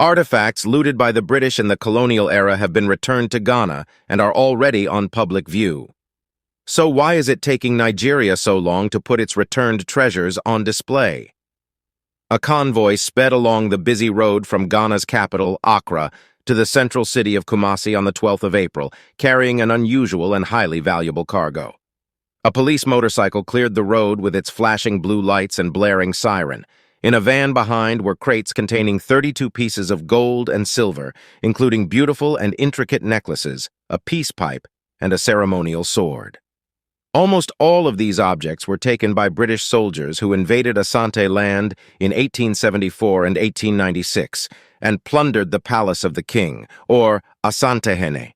Artifacts looted by the British in the colonial era have been returned to Ghana and are already on public view. So why is it taking Nigeria so long to put its returned treasures on display? A convoy sped along the busy road from Ghana's capital, Accra, to the central city of Kumasi on the 12th of April, carrying an unusual and highly valuable cargo. A police motorcycle cleared the road with its flashing blue lights and blaring siren. In a van behind were crates containing 32 pieces of gold and silver, including beautiful and intricate necklaces, a peace pipe, and a ceremonial sword. Almost all of these objects were taken by British soldiers who invaded Asante land in 1874 and 1896 and plundered the palace of the king, or Asantehene.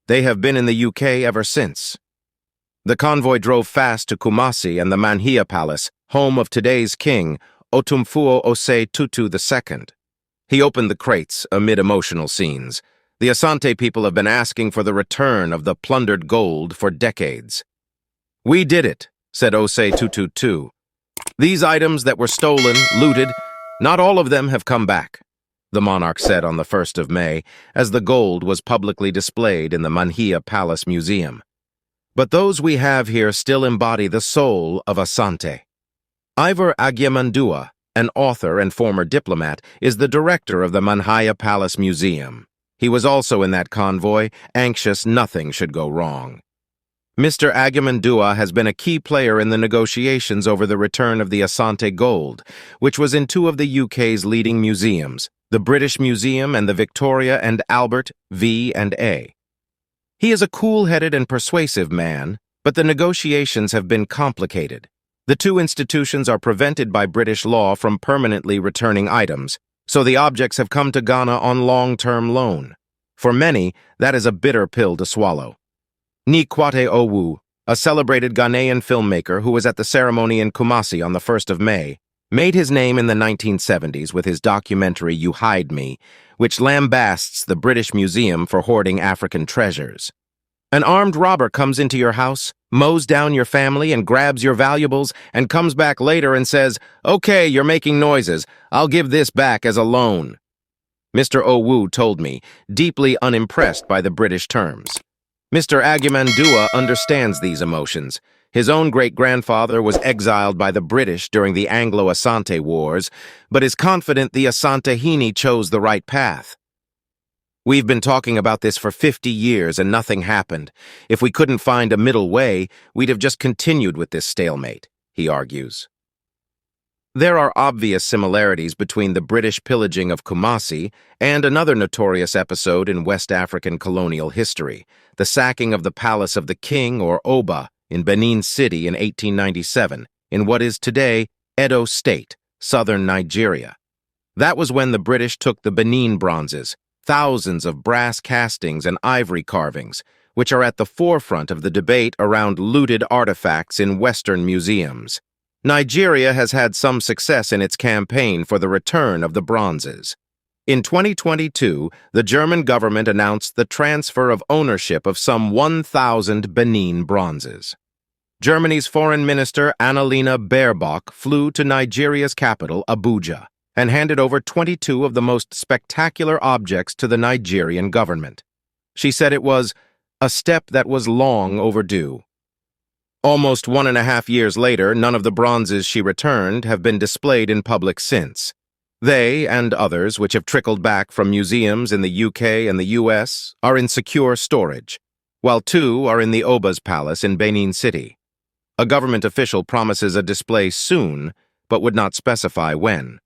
They have been in the UK ever since. The convoy drove fast to Kumasi and the Manhia Palace, home of today's king, Otumfuo Osei Tutu II. He opened the crates amid emotional scenes. The Asante people have been asking for the return of the plundered gold for decades. "We did it," said Osei Tutu II. "These items that were stolen, looted, not all of them have come back," the monarch said on the 1st of May, as the gold was publicly displayed in the Manhia Palace Museum. "But those we have here still embody the soul of Asante." Ivor Agyemangua, an author and former diplomat, is the director of the Manhia Palace Museum. He was also in that convoy, anxious nothing should go wrong. Mr. Agyemangua has been a key player in the negotiations over the return of the Asante gold, which was in two of the UK's leading museums, the British Museum and the Victoria and Albert V&A. He is a cool-headed and persuasive man, but the negotiations have been complicated. The two institutions are prevented by British law from permanently returning items, so the objects have come to Ghana on long-term loan. For many, that is a bitter pill to swallow. Kwate Owu, a celebrated Ghanaian filmmaker who was at the ceremony in Kumasi on the 1st of May, made his name in the 1970s with his documentary You Hide Me, which lambasts the British Museum for hoarding African treasures. An armed robber comes into your house, mows down your family and grabs your valuables, and comes back later and says, "Okay, you're making noises. I'll give this back as a loan." Mr. Owu told me, deeply unimpressed by the British terms. Mr. Agyemangua understands these emotions. His own great-grandfather was exiled by the British during the Anglo-Asante Wars, but is confident the Asantehene chose the right path. "We've been talking about this for 50 years and nothing happened. If we couldn't find a middle way, we'd have just continued with this stalemate," he argues. There are obvious similarities between the British pillaging of Kumasi and another notorious episode in West African colonial history, the sacking of the Palace of the King, or Oba, in Benin City in 1897, in what is today Edo State, southern Nigeria. That was when the British took the Benin Bronzes, thousands of brass castings and ivory carvings, which are at the forefront of the debate around looted artifacts in Western museums. Nigeria has had some success in its campaign for the return of the bronzes. In 2022, the German government announced the transfer of ownership of some 1,000 Benin Bronzes. Germany's Foreign Minister Annalena Baerbock flew to Nigeria's capital, Abuja, and handed over 22 of the most spectacular objects to the Nigerian government. She said it was a step that was long overdue. Almost 1.5 years later, none of the bronzes she returned have been displayed in public since. They, and others which have trickled back from museums in the UK and the US, are in secure storage, while 2 are in the Oba's Palace in Benin City. A government official promises a display soon, but would not specify when.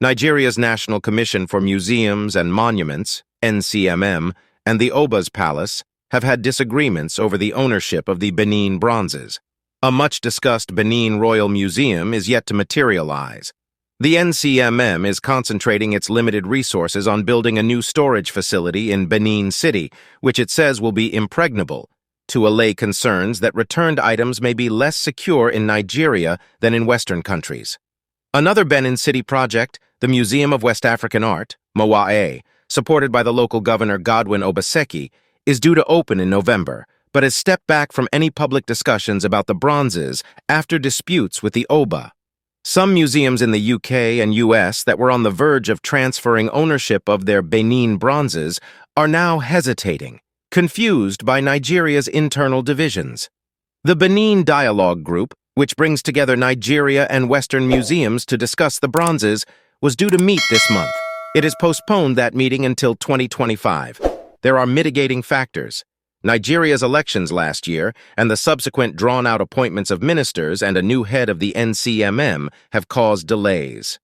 Nigeria's National Commission for Museums and Monuments, NCMM, and the Oba's Palace have had disagreements over the ownership of the Benin Bronzes. A much-discussed Benin Royal Museum is yet to materialize. The NCMM is concentrating its limited resources on building a new storage facility in Benin City, which it says will be impregnable, to allay concerns that returned items may be less secure in Nigeria than in Western countries. Another Benin City project, the Museum of West African Art, MOWAE, supported by the local governor Godwin Obaseki, is due to open in November, but has stepped back from any public discussions about the bronzes after disputes with the Oba. Some museums in the UK and US that were on the verge of transferring ownership of their Benin Bronzes are now hesitating, confused by Nigeria's internal divisions. The Benin Dialogue Group, which brings together Nigeria and Western museums to discuss the bronzes, was due to meet this month. It has postponed that meeting until 2025. There are mitigating factors. Nigeria's elections last year and the subsequent drawn-out appointments of ministers and a new head of the NCMM have caused delays.